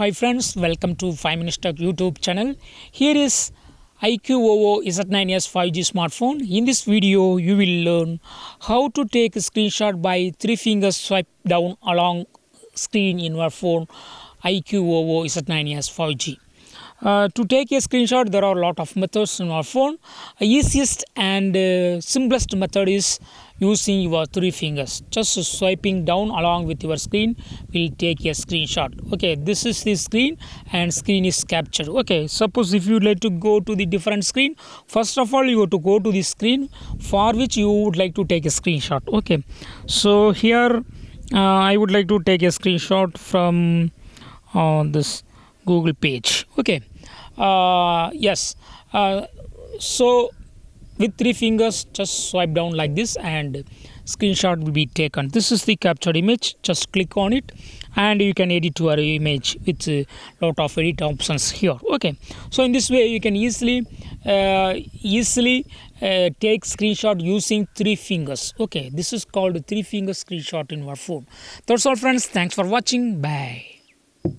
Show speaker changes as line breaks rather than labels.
Hi friends, welcome to 5 Minutes Tech YouTube channel. Here is iQOO Z9s 5G smartphone. In this video, you will learn how to take a screenshot by 3 fingers swipe down along screen in your phone iQOO Z9s 5G. To take a screenshot, there are a lot of methods in our phone. Easiest and simplest method is using your 3 fingers. Just swiping down along with your screen will take a screenshot. Okay, this is the screen and screen is captured. Okay, suppose if you would like to go to the different screen, first of all you have to go to the screen for which you would like to take a screenshot. Okay, so here I would like to take a screenshot from this Google page. Okay, yes, so with 3 fingers just swipe down like this and screenshot will be taken. This is the captured image. Just click on it and you can edit your image with a lot of edit options here. Okay, so in this way you can easily take screenshot using 3 fingers. Okay, this is called 3 finger screenshot in your phone. That's all friends, thanks for watching, bye.